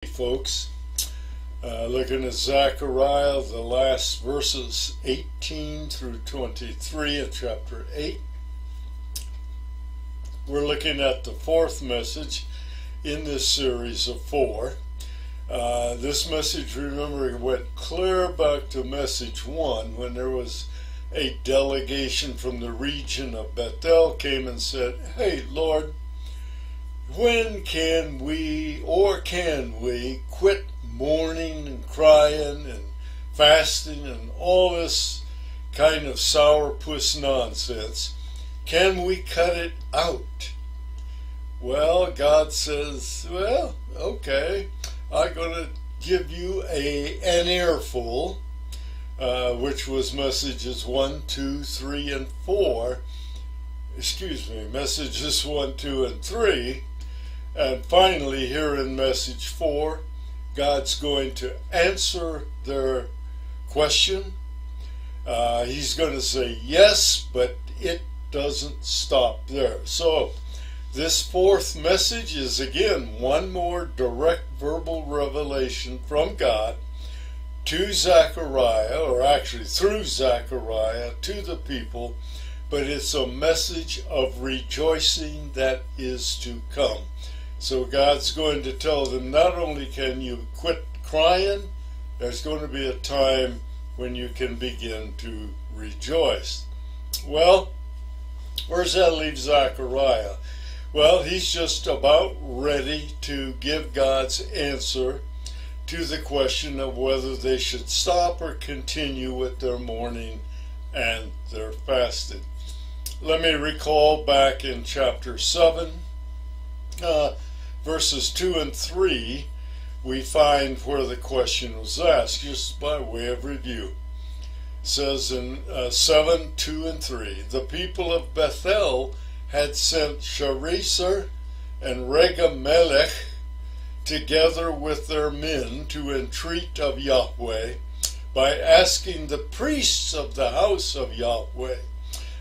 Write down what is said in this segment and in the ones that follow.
Folks. Looking at Zechariah, the last verses 18 through 23 of chapter 8. We're looking at the fourth message in this series of four. This message, remember, went clear back to message 1 when there was a delegation from the region of Bethel came and said, "Hey, Lord, when can we quit mourning and crying and fasting and all this kind of sourpuss nonsense? Can we cut it out?" Well, God says, well, okay, I'm going to give you an earful, which was messages 1, 2, 3, and 4. Messages 1, 2, and 3. And finally, here in message 4, God's going to answer their question. He's going to say yes, but it doesn't stop there. So this fourth message is again one more direct verbal revelation from God to Zechariah, or actually through Zechariah to the people, but it's a message of rejoicing that is to come. So God's going to tell them, not only can you quit crying, there's going to be a time when you can begin to rejoice. Well, where's that leave Zechariah? Well, he's just about ready to give God's answer to the question of whether they should stop or continue with their mourning and their fasting. Let me recall back in chapter 7, verses 2 and 3, we find where the question was asked, just by way of review. It says in 7, 2 and 3, the people of Bethel had sent Sharezer and Regamelech together with their men to entreat of Yahweh by asking the priests of the house of Yahweh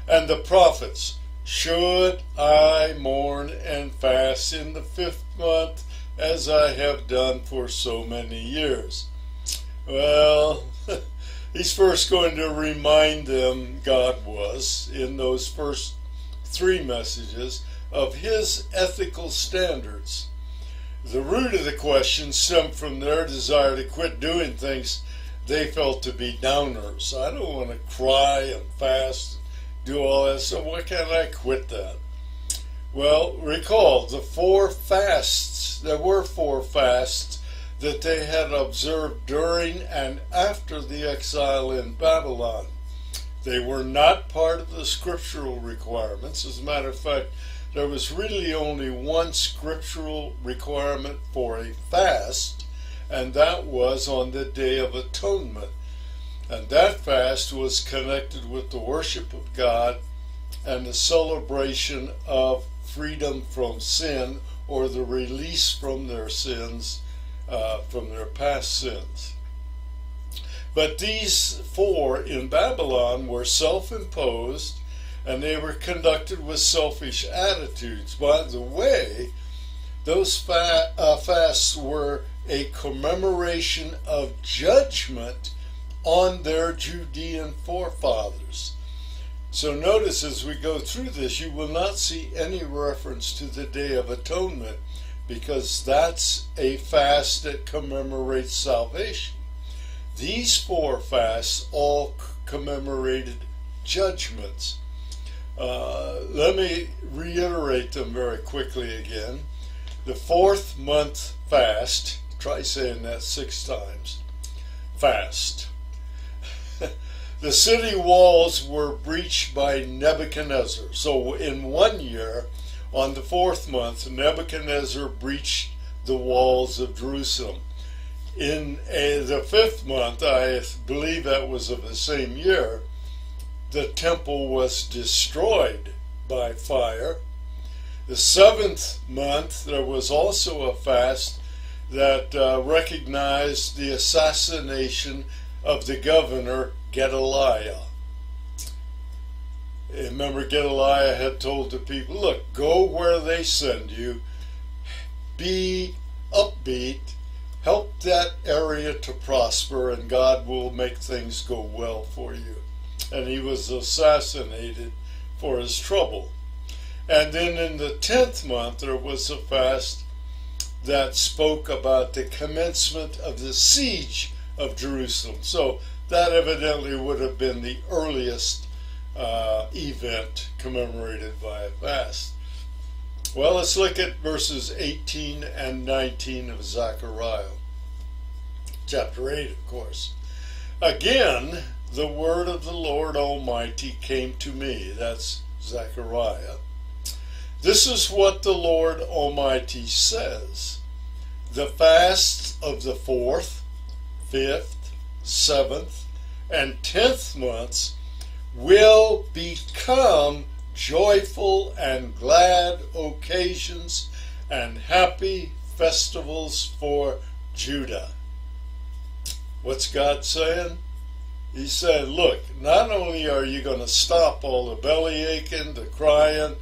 and the prophets, "Should I mourn and fast in the 5th month as I have done for so many years?" Well, he's first going to remind them, God was, in those first 3 messages, of his ethical standards. The root of the question stemmed from their desire to quit doing things they felt to be downers. I don't want to cry and fast, do all that, so why can't I quit that? Well, recall the 4 fasts. There were 4 fasts that they had observed during and after the exile in Babylon. They were not part of the scriptural requirements. As a matter of fact, there was really only one scriptural requirement for a fast, and that was on the Day of Atonement. And that fast was connected with the worship of God and the celebration of freedom from sin, or the release from their sins, from their past sins. But these 4 in Babylon were self-imposed, and they were conducted with selfish attitudes. By the way, those fasts were a commemoration of judgment on their Judean forefathers. So notice as we go through this, you will not see any reference to the Day of Atonement, because that's a fast that commemorates salvation. These 4 fasts all commemorated judgments. Let me reiterate them very quickly again. The 4th month fast, try saying that 6 times, fast. The city walls were breached by Nebuchadnezzar. So in 1 year, on the 4th month, Nebuchadnezzar breached the walls of Jerusalem. In the 5th month, I believe that was of the same year, the temple was destroyed by fire. The 7th month, there was also a fast that recognized the assassination of the governor Gedaliah. Remember, Gedaliah had told the people, look, go where they send you, be upbeat, help that area to prosper, and God will make things go well for you. And he was assassinated for his trouble. And then in the 10th month, there was a fast that spoke about the commencement of the siege of Jerusalem. So that evidently would have been the earliest event commemorated by a fast. Well, let's look at verses 18 and 19 of Zechariah. Chapter 8, of course. Again, the word of the Lord Almighty came to me. That's Zechariah. This is what the Lord Almighty says. The fasts of the 4th, 5th, 7th, and 10th months will become joyful and glad occasions and happy festivals for Judah. What's God saying? He said, look, not only are you going to stop all the belly aching, the crying,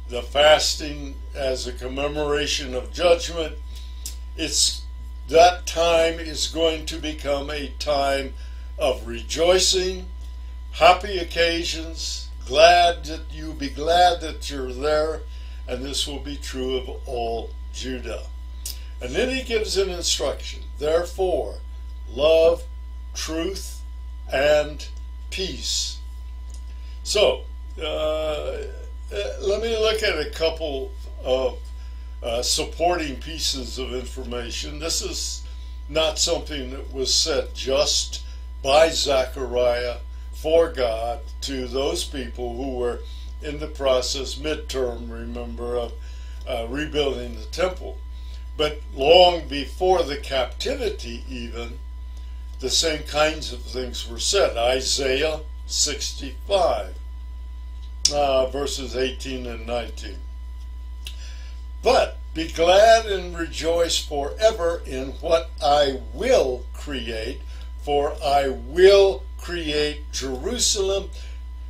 the fasting as a commemoration of judgment, that time is going to become a time of rejoicing, happy occasions, you'll be glad that you're there, and this will be true of all Judah. And then he gives an instruction. Therefore, love, truth, and peace. So, let me look at a couple of supporting pieces of information. This is not something that was said just by Zechariah for God to those people who were in the process, midterm, remember, of rebuilding the temple. But long before the captivity even, the same kinds of things were said. Isaiah 65, verses 18 and 19. But be glad and rejoice forever in what I will create, for I will create Jerusalem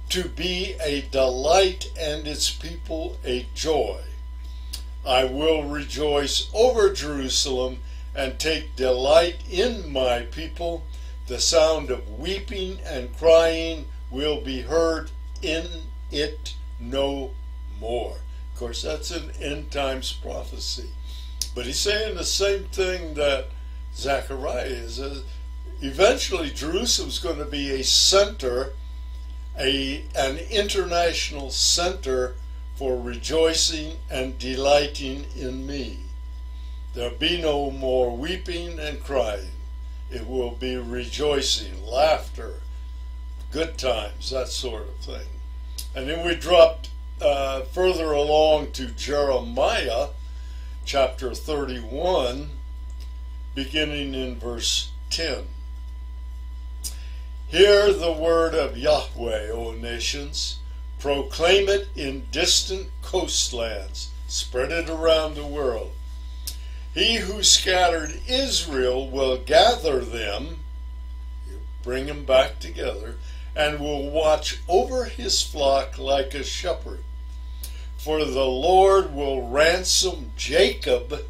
to be a delight and its people a joy. I will rejoice over Jerusalem and take delight in my people. The sound of weeping and crying will be heard in it no more. Of course, that's an end times prophecy. But he's saying the same thing that Zechariah is. Eventually, Jerusalem's going to be a center, an international center for rejoicing and delighting in me. There'll be no more weeping and crying. It will be rejoicing, laughter, good times, that sort of thing. And then we dropped further along to Jeremiah chapter 31, beginning in verse 10. Hear the word of Yahweh, O nations. Proclaim it in distant coastlands. Spread it around the world. He who scattered Israel will gather them, bring them back together, and will watch over his flock like a shepherd. For the Lord will ransom Jacob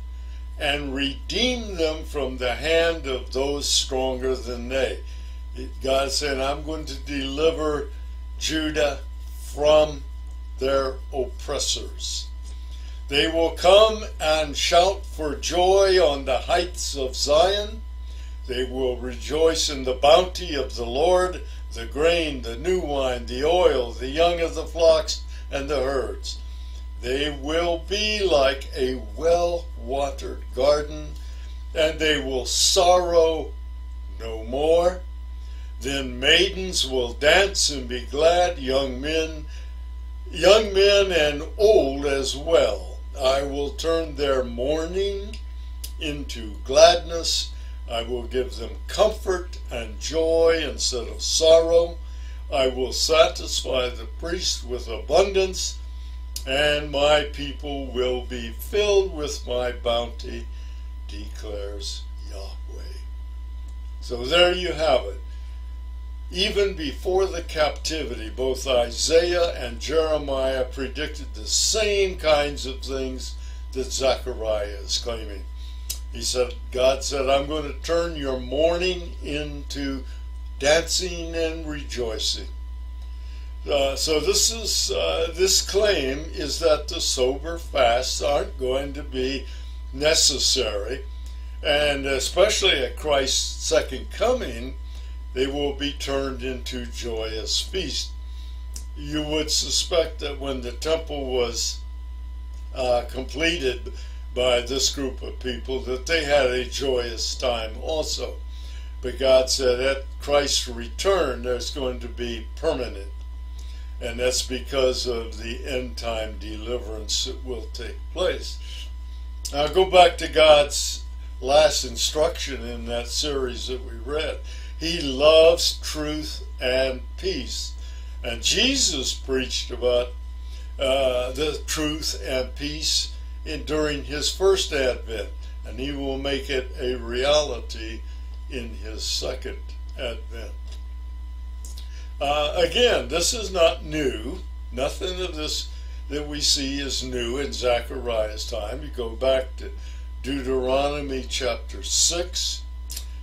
and redeem them from the hand of those stronger than they. God said, I'm going to deliver Judah from their oppressors. They will come and shout for joy on the heights of Zion. They will rejoice in the bounty of the Lord, the grain, the new wine, the oil, the young of the flocks and the herds. They will be like a well-watered garden, and they will sorrow no more. Then maidens will dance and be glad, young men and old as well. I will turn their mourning into gladness. I will give them comfort and joy instead of sorrow. I will satisfy the priest with abundance, and my people will be filled with my bounty, declares Yahweh. So there you have it. Even before the captivity, both Isaiah and Jeremiah predicted the same kinds of things that Zechariah is claiming. God said, I'm going to turn your mourning into dancing and rejoicing. So this claim is that the sober fasts aren't going to be necessary, and especially at Christ's second coming, they will be turned into joyous feasts. You would suspect that when the temple was completed by this group of people, that they had a joyous time also. But God said at Christ's return, there's going to be permanent. And that's because of the end time deliverance that will take place. Now go back to God's last instruction in that series that we read. He loves truth and peace. And Jesus preached about the truth and peace during his first advent. And he will make it a reality in his second advent. Again, this is not new. Nothing of this that we see is new in Zechariah's time. You go back to Deuteronomy chapter 6,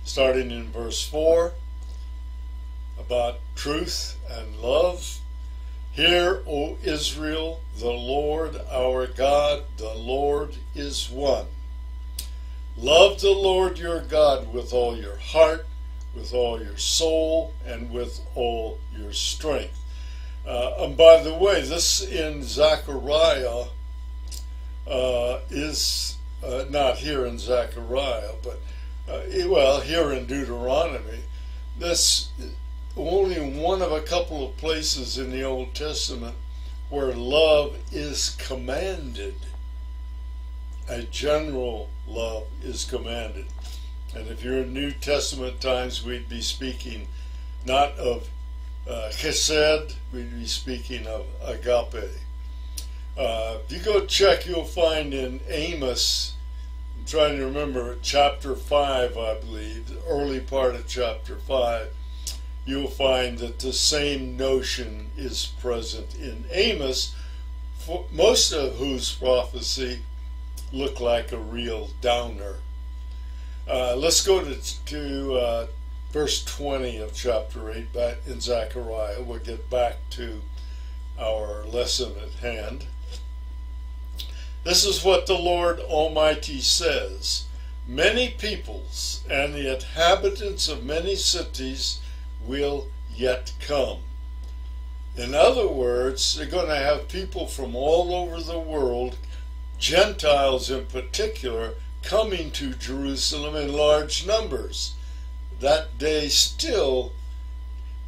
starting in verse 4, about truth and love. Hear, O Israel, the Lord our God, the Lord is one. Love the Lord your God with all your heart, with all your soul, and with all your strength. And by the way, this in Zechariah is not here in Zechariah, but here in Deuteronomy. This only one of a couple of places in the Old Testament where love is commanded. A general love is commanded. And if you're in New Testament times, we'd be speaking not of chesed, we'd be speaking of agape. If you go check, you'll find in Amos, I'm trying to remember, chapter 5, I believe, the early part of chapter 5, you'll find that the same notion is present in Amos, most of whose prophecy look like a real downer. Let's go to verse 20 of chapter 8 back in Zechariah. We'll get back to our lesson at hand. This is what the Lord Almighty says. Many peoples and the inhabitants of many cities will yet come. In other words, they're going to have people from all over the world, Gentiles in particular, coming to Jerusalem in large numbers. That day still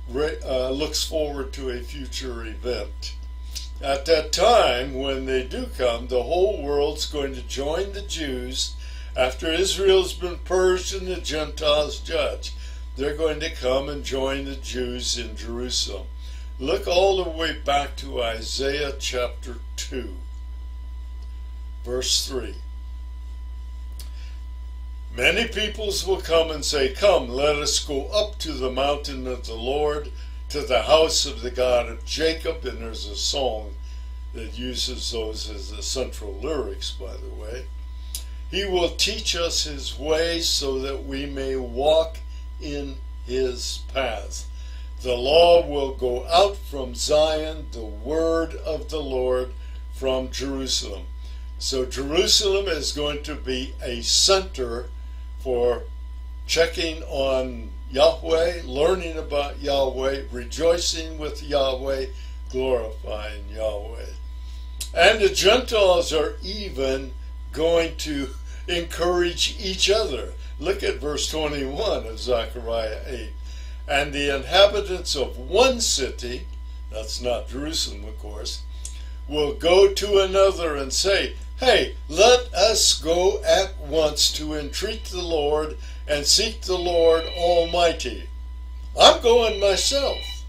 looks forward to a future event. At that time, when they do come, the whole world's going to join the Jews after Israel's been purged and the Gentiles judged. They're going to come and join the Jews in Jerusalem. Look all the way back to Isaiah chapter 2, verse 3. Many peoples will come and say, come, let us go up to the mountain of the Lord, to the house of the God of Jacob. And there's a song that uses those as the central lyrics, by the way. He will teach us his ways so that we may walk in his paths. The law will go out from Zion, the word of the Lord from Jerusalem. So Jerusalem is going to be a center for checking on Yahweh, learning about Yahweh, rejoicing with Yahweh, glorifying Yahweh. And the Gentiles are even going to encourage each other. Look at verse 21 of Zechariah 8. And the inhabitants of one city, that's not Jerusalem, of course, will go to another and say, hey, let us go at once to entreat the Lord and seek the Lord Almighty. I'm going myself.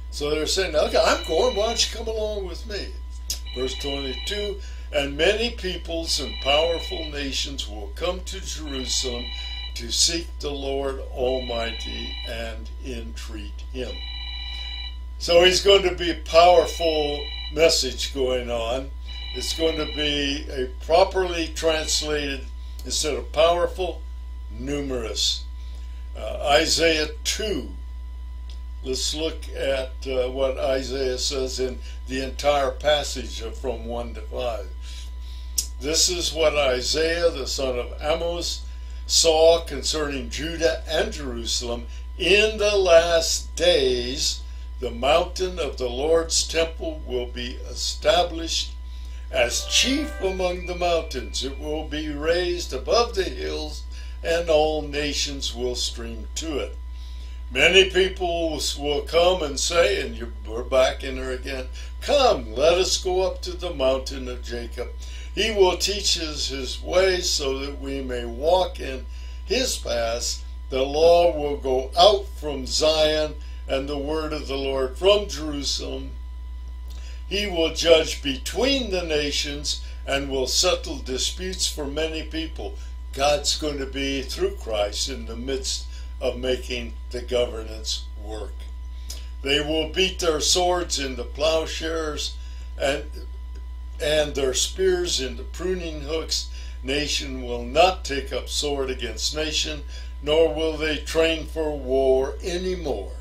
So they're saying, okay, I'm going, why don't you come along with me? Verse 22, and many peoples and powerful nations will come to Jerusalem to seek the Lord Almighty and entreat him. So he's going to be a powerful message going on. It's going to be a properly translated Instead of powerful, numerous. Isaiah 2. Let's look at what Isaiah says in the entire passage from 1 to 5. This is what Isaiah, the son of Amos, saw concerning Judah and Jerusalem. In the last days, the mountain of the Lord's temple will be established as chief among the mountains. It will be raised above the hills, and all nations will stream to it. Many people will come and say, and we're back in her again, "Come, let us go up to the mountain of Jacob. He will teach us his ways so that we may walk in his paths. The law will go out from Zion and the word of the Lord from Jerusalem. He will judge between the nations and will settle disputes for many people." God's going to be, through Christ, in the midst of making the governance work. They will beat their swords into plowshares and their spears into pruning hooks. Nation will not take up sword against nation, nor will they train for war anymore.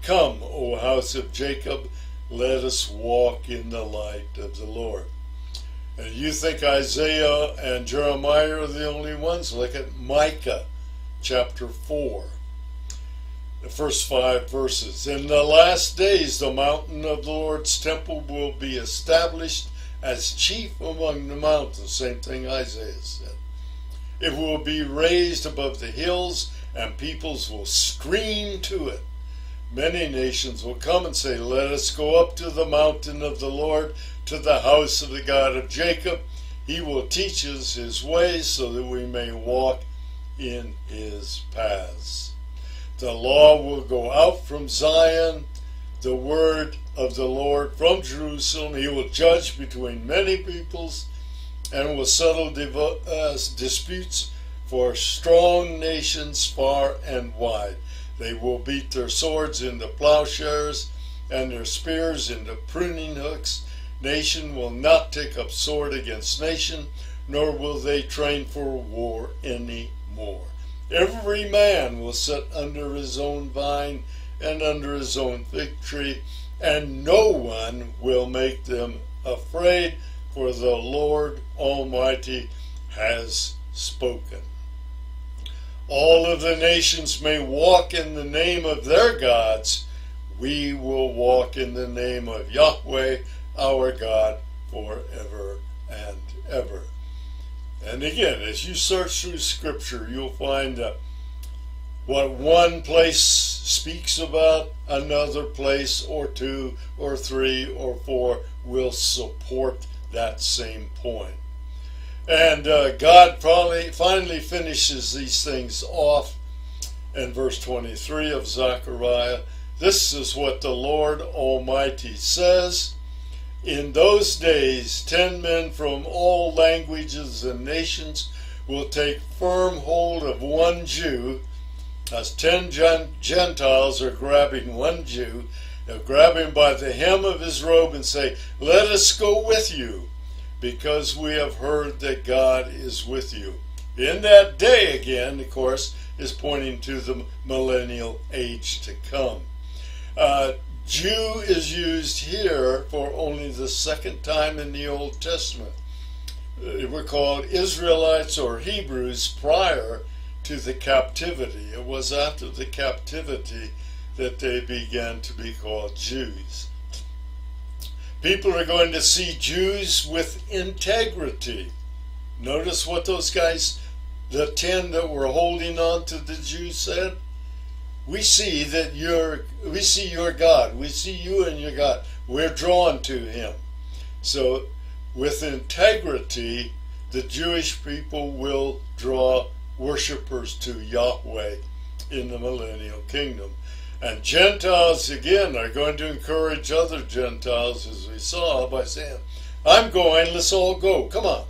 Come, O house of Jacob, let us walk in the light of the Lord. And you think Isaiah and Jeremiah are the only ones? Look at Micah chapter 4, the first 5 verses. In the last days, the mountain of the Lord's temple will be established as chief among the mountains. Same thing Isaiah said. It will be raised above the hills, and peoples will stream to it. Many nations will come and say, "Let us go up to the mountain of the Lord, to the house of the God of Jacob. He will teach us his ways so that we may walk in his paths." The law will go out from Zion, the word of the Lord from Jerusalem. He will judge between many peoples and will settle disputes for strong nations far and wide. They will beat their swords into plowshares and their spears into pruning hooks. Nation will not take up sword against nation, nor will they train for war any more. Every man will sit under his own vine and under his own fig tree, and no one will make them afraid, for the Lord Almighty has spoken. All of the nations may walk in the name of their gods. We will walk in the name of Yahweh, our God, forever and ever. And again, as you search through Scripture, you'll find that what one place speaks about, another place or 2 or 3 or 4 will support that same point. And God finally finishes these things off in verse 23 of Zechariah. This is what the Lord Almighty says. In those days, 10 men from all languages and nations will take firm hold of one Jew, as 10 Gentiles are grabbing one Jew. They'll grab him by the hem of his robe and say, "Let us go with you, because we have heard that God is with you." In that day, again, of course, is pointing to the millennial age to come. Jew is used here for only the second time in the Old Testament. They were called Israelites or Hebrews prior to the captivity. It was after the captivity that they began to be called Jews. People are going to see Jews with integrity. Notice what those guys, the 10 that were holding on to the Jews, said. We see your God. We see you and your God. We're drawn to him. So with integrity, the Jewish people will draw worshipers to Yahweh in the millennial kingdom. And Gentiles, again, are going to encourage other Gentiles, as we saw, by saying, "I'm going, let's all go. Come on."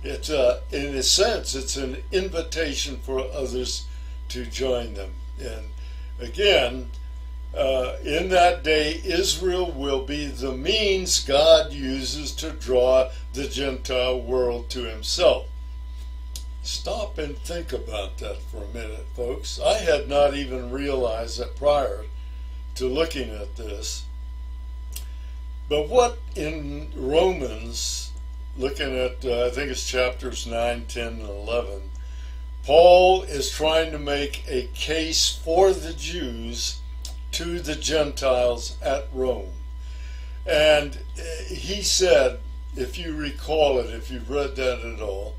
It's in a sense, it's an invitation for others to join them. And again, in that day, Israel will be the means God uses to draw the Gentile world to himself. Stop and think about that for a minute, folks. I had not even realized that prior to looking at this. But what in Romans, looking at, I think it's chapters 9, 10, and 11, Paul is trying to make a case for the Jews to the Gentiles at Rome. And he said, if you recall it, if you've read that at all,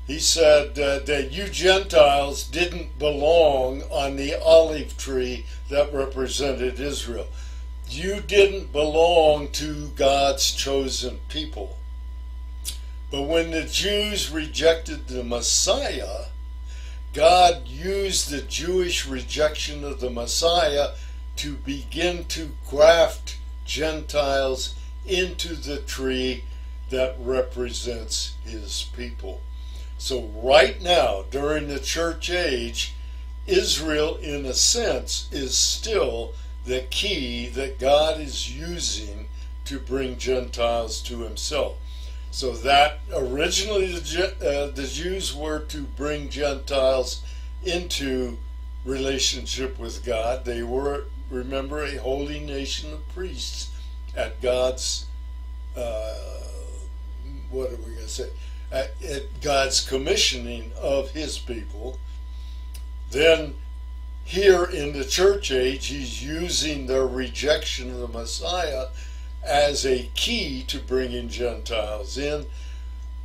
he said that you Gentiles didn't belong on the olive tree that represented Israel. You didn't belong to God's chosen people. But when the Jews rejected the Messiah, God used the Jewish rejection of the Messiah to begin to graft Gentiles into the tree that represents his people. So right now, during the church age, Israel, in a sense, is still the key that God is using to bring Gentiles to himself. So that originally the Jews were to bring Gentiles into relationship with God. They were, remember, a holy nation of priests at God's, what are we going to say? At God's commissioning of his people. Then here in the church age, he's using their rejection of the Messiah as a key to bringing Gentiles in.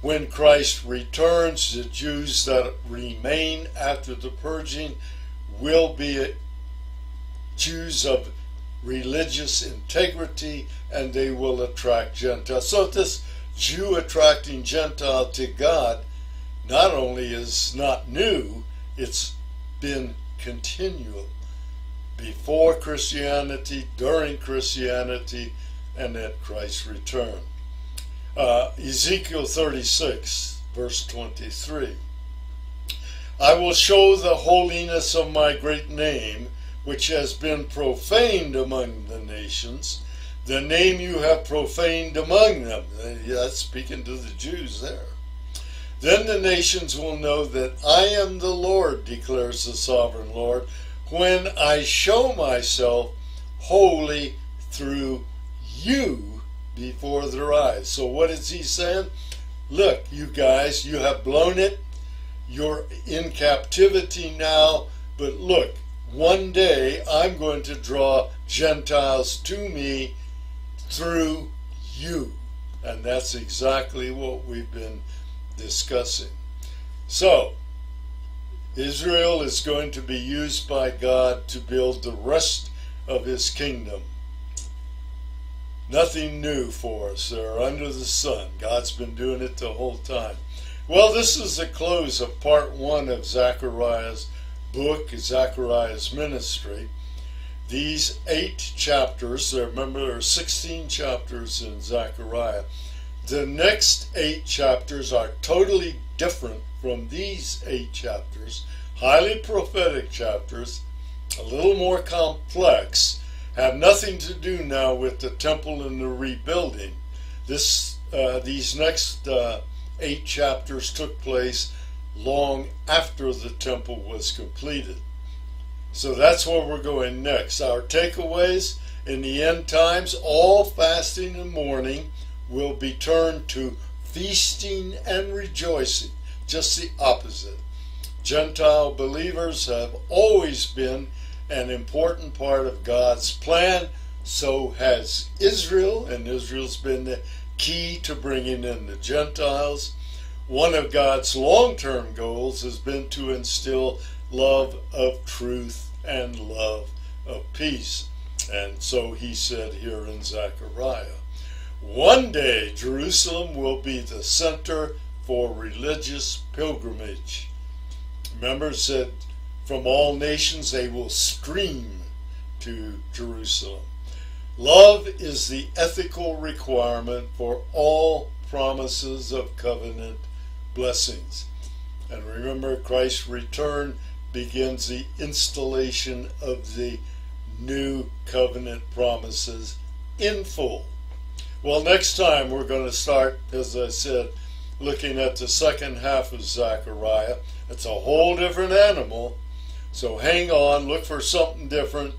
When Christ returns, the Jews that remain after the purging will be Jews of religious integrity, and they will attract Gentiles. So this Jew attracting Gentile to God not only is not new, it's been continual before Christianity, during Christianity, and at Christ's return. Ezekiel 36, verse 23. I will show the holiness of my great name, which has been profaned among the nations, the name you have profaned among them. That's speaking to the Jews there. Then the nations will know that I am the Lord, declares the sovereign Lord, when I show myself holy through you before their eyes. So what is he saying? Look, you guys, you have blown it. You're in captivity now, but look, one day I'm going to draw Gentiles to me through you. And that's exactly what we've been discussing. So, Israel is going to be used by God to build the rest of his kingdom. Nothing new for us. They're under the sun. God's been doing it the whole time. Well, this is the close of part 1 of Zechariah's book, Zechariah's ministry. These 8 chapters, remember there are 16 chapters in Zechariah. The next 8 chapters are totally different from these 8 chapters, highly prophetic chapters, a little more complex, have nothing to do now with the temple and the rebuilding. These next 8 chapters took place long after the temple was completed. So that's where we're going next. Our takeaways: in the end times, all fasting and mourning will be turned to feasting and rejoicing. Just the opposite. Gentile believers have always been an important part of God's plan. So has Israel, and Israel's been the key to bringing in the Gentiles. One of God's long-term goals has been to instill love of truth and love of peace. And so he said here in Zechariah, one day Jerusalem will be the center for religious pilgrimage. Remember, it said from all nations they will stream to Jerusalem. Love is the ethical requirement for all promises of covenant blessings. And remember, Christ's return begins the installation of the new covenant promises in full. Well, next time we're going to start, as I said, looking at the second half of Zechariah. It's a whole different animal. So hang on, look for something different,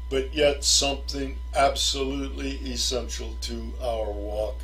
but yet something absolutely essential to our walk